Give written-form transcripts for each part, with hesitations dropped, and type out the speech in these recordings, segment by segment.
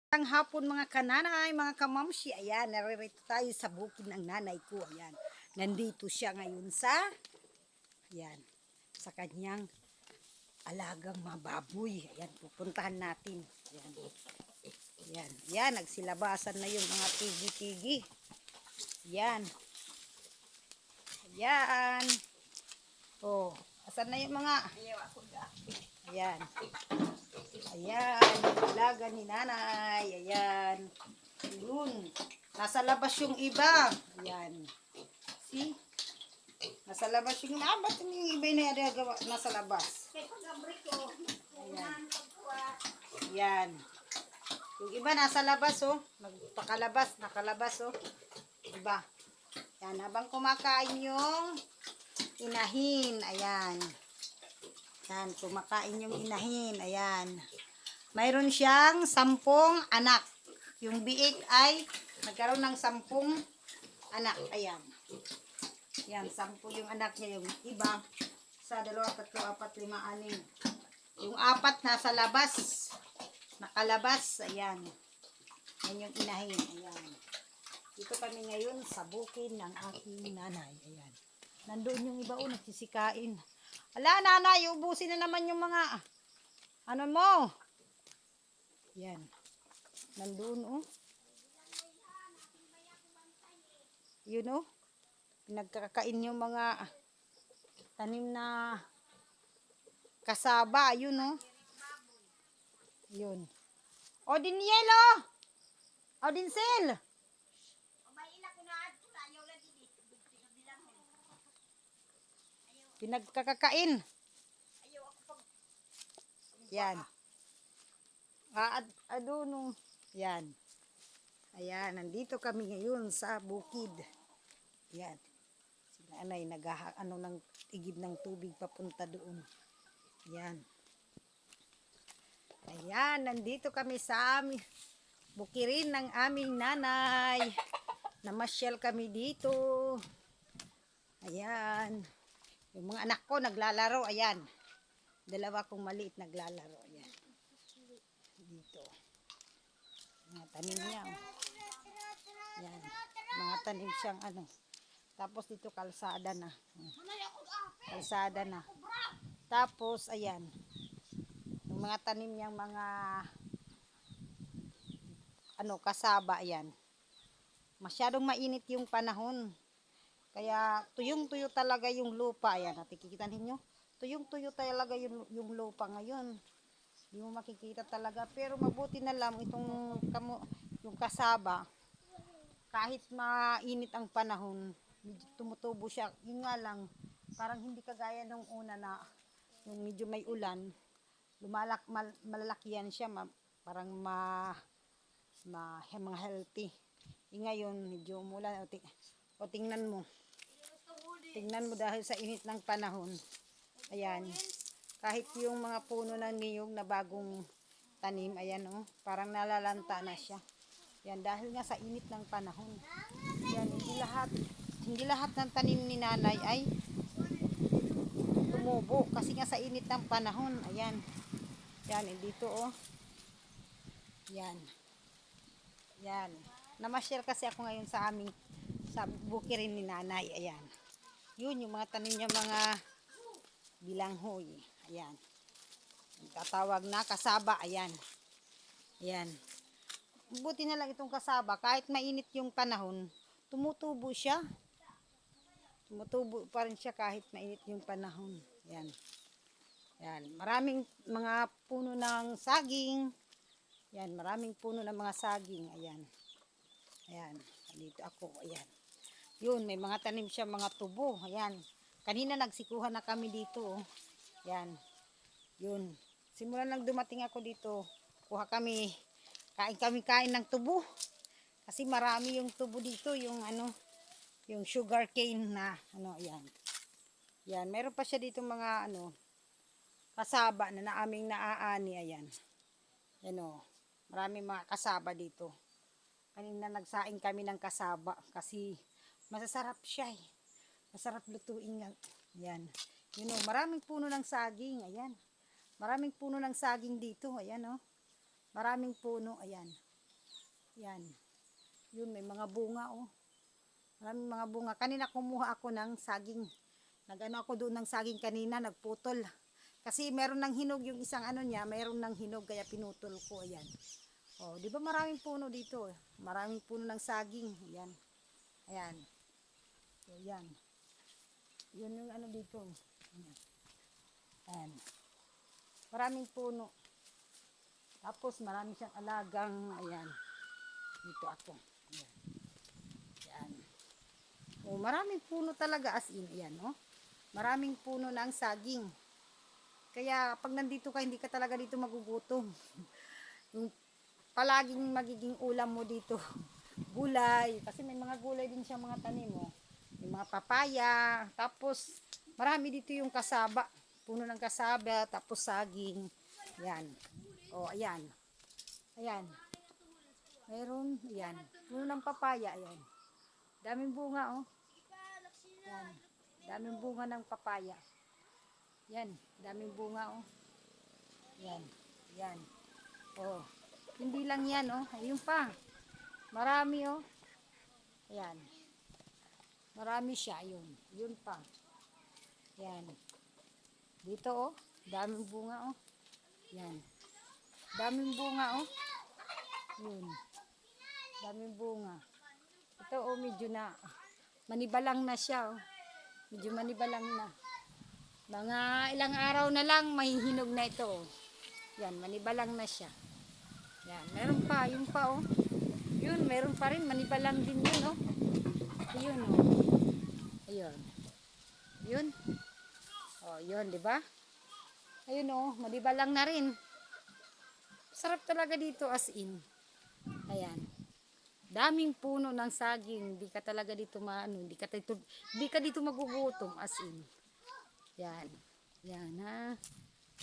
Ang hapon mga kananay, mga kamamsi, ayan, naririto tayo sa bukid ng nanay ko, ayan. Nandito siya ngayon ayan, sa kanyang alagang mababoy. Ayan, pupuntahan natin. Ayan, ayan, ayan, nagsilabasan na yung mga tigi-tigi. Ayan, ayan. Oh, asan na yung mga, ayan. Ayan, alaga ni nanay. Ayan. Yun. Nasa labas yung iba. Ayan. See? Nasa labas yung iba. Ba't yung iba na nasa labas? Ayan. Ayan. Yung iba nasa labas, oh. Nakalabas, oh. Iba. Ayan. Habang kumakain yung inahin. Ayan. Ayan. Kumakain yung inahin. Ayan. Mayroon siyang 10 anak. Yung biik ay nagkaroon ng 10 anak. Ayan. Ayan, 10 yung anak niya. Yung iba, 1, 2, 3, 4, 5, 6. Yung 4 nasa labas. Nakalabas. Ayan. Yan yung inahin. Ayan. Dito kami ngayon sa bukid ng aking nanay. Ayan. Nandoon yung iba, nagsisikain. Ala, nanay, ubusin na naman yung mga ano mo. Yan. Nandun, oh. Yun, oh. Nagkakain yung mga tanim na kasaba. Yun, oh. Yun. O, din yelo. O, din sil. Pinagkakakain. Yan. Aduno. Yan. Ayan, nandito kami ngayon sa bukid. Yan. Si nanay ng igib ng tubig papunta doon. Yan. Ayan, nandito kami sa bukirin ng aming nanay. Namasyal kami dito. Ayan. Yung mga anak ko naglalaro. Ayan. 2 kong maliit naglalaro. Ayan. Dito. Mga tanim niya. Ayan. Mga tanim siyang ano. Tapos dito kalsada na. Kalsada na. Tapos ayan. Yung mga tanim niyang mga kasaba. Ayan. Masyadong mainit yung panahon. Kaya tuyong-tuyo talaga yung lupa. Ayan, nakikita ninyo. Tuyong-tuyo talaga yung lupa ngayon. Hindi mo makikita talaga. Pero mabuti na lang yung kasaba. Kahit mainit ang panahon, tumutubo siya. Yun nga lang, parang hindi kagaya nung una na yung medyo may ulan. Malalaki yan siya. Parang mga healthy. Ngayon, medyo umulan. O tingnan mo. Tingnan mo dahil sa init ng panahon. Ayan. Kahit yung mga puno ng niyog na bagong tanim, ayan oh, parang nalalanta na siya. Yan dahil nga sa init ng panahon. Yan, hindi lahat ng tanim ni nanay ay tumubo kasi nga sa init ng panahon. Ayan. Yan, dito oh. Yan. Yan. Namashare kasi ako ngayon sa bukirin ni nanay. Ayan. Yun yung mga tanim niya, mga bilanghoy. Ayan. Tatawag na kasaba. Ayan. Ayan. Buti na lang itong kasaba. Kahit mainit yung panahon, tumutubo siya. Tumutubo pa rin siya kahit mainit yung panahon. Ayan. Ayan. Maraming mga puno ng saging. Ayan. Maraming puno ng mga saging. Ayan. Ayan. Dito ako. Ayan. Yun, may mga tanim siya, mga tubo. Ayan. Kanina nagsikuhan na kami dito. Oh. Ayan. Yun. Simula nang dumating ako dito, kain ng tubo. Kasi marami yung tubo dito, yung yung sugar cane na ayan. Ayan, meron pa siya dito mga kasaba na naaming naaani. Ayan. Yan o. Maraming mga kasaba dito. Kanina nagsaing kami ng kasaba kasi masasarap siya eh. Masarap lutuin nga. Ayan. Yun o, maraming puno ng saging. Ayan. Maraming puno ng saging dito. Ayan o. Maraming puno. Ayan. Yan. Yun, may mga bunga, oh. Maraming mga bunga. Kanina kumuha ako ng saging. Nag-ano ako doon ng saging kanina, nagputol. Kasi meron ng hinog yung isang ano niya, meron ng hinog kaya pinutol ko. Ayan. Oh, di ba maraming puno dito? Maraming puno ng saging. Ayan. Ayan. So, yan. Yun yung ano dito. Ayan. Ayan. Maraming puno. Tapos marami siyang alagang, ayan. Dito ako. Ayan. Ayan. Oh, maraming puno talaga as in. Ayan, oh. Maraming puno ng saging. Kaya pag nandito ka, hindi ka talaga dito magugutom. Yung palaging magiging ulam mo dito. Gulay. Kasi may mga gulay din siya mga tanim mo. Yung mga papaya. Tapos marami dito yung kasaba. Puno ng kasaba. Tapos saging. Ayan. O, ayan. Ayan. Meron. Ayan. Puno ng papaya. Ayan. Daming bunga, oh. Ayan. Daming bunga ng papaya. Yan, daming bunga, oh. Yan, yan. Oh, hindi lang yan, oh. Ayun pa. Marami, oh. Ayan. Marami siya, yun. Yun pa. Yan. Dito, oh. Daming bunga, oh. Yan. Daming bunga, oh. Yun. Daming bunga. Ito, oh, medyo na manibalang na siya, oh. Medyo manibalang na. Mga ilang araw na lang mahihinog na ito, oh. Yan, manibalang na siya. Yan, meron pa, yun pa, oh. Yun, meron pa rin, manibalang din yun, oh. Ayun, oh. Ayun. Yun. Oh, yun, di ba? Ayun, oh, manibalang na rin. Sarap talaga dito as in. Ayan. Daming puno ng saging, hindi ka talaga dito maano, hindi ka dito magugutom as in. Yan. Yan, ha.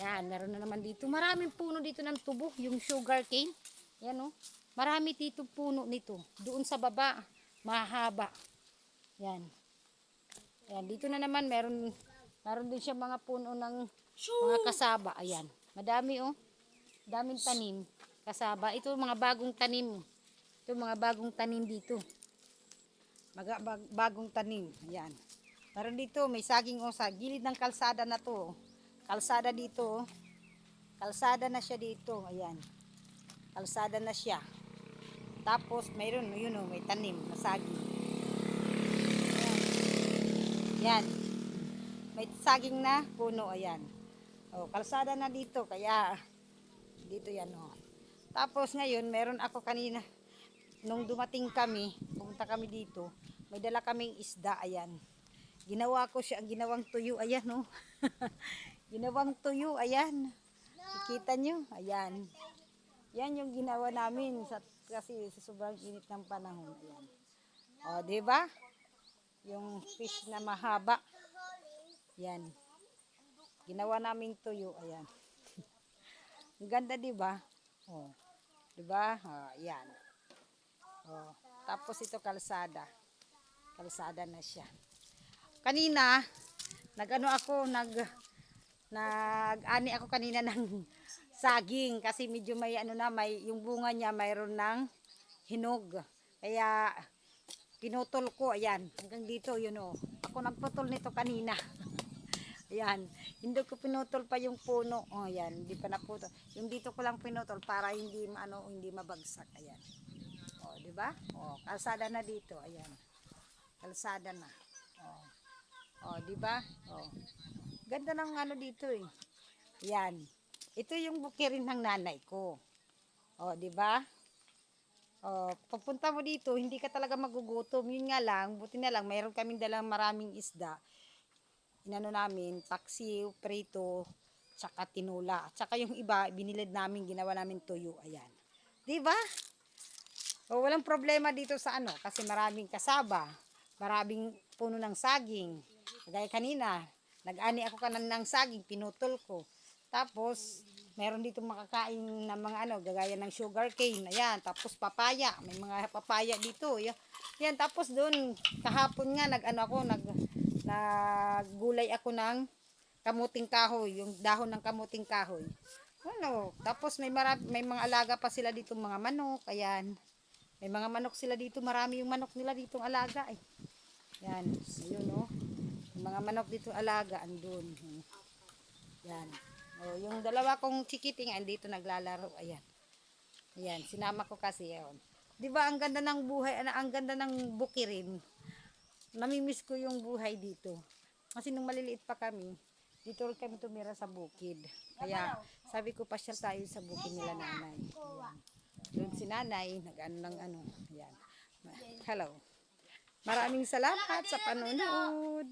Yan, meron na naman dito. Maraming puno dito ng tubo, yung sugar cane. Yan, oh. Marami dito puno nito. Doon sa baba, mahaba. Yan. Yan, dito na naman, meron din siya mga puno ng mga kasaba. Ayan. Madami, oh. Daming tanim. Kasaba. Ito, mga bagong tanim. Ito, mga bagong tanim dito. Bagong tanim. Ayan. Meron dito, may saging, oh, sa gilid ng kalsada na to. Kalsada dito, oh. Kalsada na siya dito. Ayan. Kalsada na siya. Tapos, mayroon, yun, oh, may tanim na saging. Ayan. May saging na puno. Ayan. Oh, kalsada na dito. Kaya, dito yan, oh. Tapos, ngayon, meron ako kanina. Nung dumating kami, pumunta kami dito, may dala kaming isda. Ayan. Ginawa ko siya, ginawang tuyo. Ayan, oh. Ginawang tuyo. Ayan. Kikita nyo? Ayan. Yan yung ginawa namin kasi sa sobrang init ng panahon. Ayan. O, diba? Yung fish na mahaba. Yan. Ginawa namin tuyo. Ayan. Ang ganda, diba? O, diba? O, yan. O, tapos ito kalsada. Kalsada na siya. Kanina, nag-ani ako kanina ng saging kasi medyo may yung bunga niya mayroon ng hinog. Kaya pinutol ko, ayan, hanggang dito yun, oh. Ako nagputol nito kanina. Ayan, hindi ko pinutol pa yung puno. Oh, ayan, hindi pa naputol. Yung dito ko lang pinutol para hindi mabagsak. Ayan. Oh, di ba? Oh, kalsada na dito, ayan. Kalsada na. Oh. Oh, di ba? Oh. Ganda ng dito, eh. Yan. Ito yung bukirin ng nanay ko. Oh, di ba? Oh, pagpunta mo dito, hindi ka talaga magugutom. Yun nga lang, buti na lang mayroon kaming dalang maraming isda. Inano namin, paksiw, prito, tsaka tinula. Tsaka yung iba, binilid namin, ginawa namin tuyo. Ayan. Di ba? Oh, walang problema dito sa kasi maraming kasaba, maraming puno ng saging. Kagaya kanina, nag-ani ako ng saging, pinutol ko. Tapos, meron dito makakain ng mga gagaya ng sugar cane. Ayan, tapos papaya. May mga papaya dito. Yan, tapos doon, kahapon nga, naggulay ako ng kamuting kahoy, yung dahon ng kamuting kahoy. Tapos may mga alaga pa sila dito, mga manok, ayan. May mga manok sila dito. Marami yung manok nila ditong alaga eh. Yan. Ayun oh. Yung mga manok dito alaga andun. Yan. Oh, yung dalawa kong chikiting andito naglalaro. Ayan. Ayan, sinama ko kasi yun. 'Di ba ang ganda ng buhay, ang ganda ng bukirin. Namimiss ko yung buhay dito. Kasi nung maliliit pa kami, dito rin kami tumira sa bukid. Kaya sabi ko pasyal tayo sa bukid nila nanay. Ayan. Doon si nanay, nag-ano ng ano. Ayan. Hello. Maraming salamat sa panonood.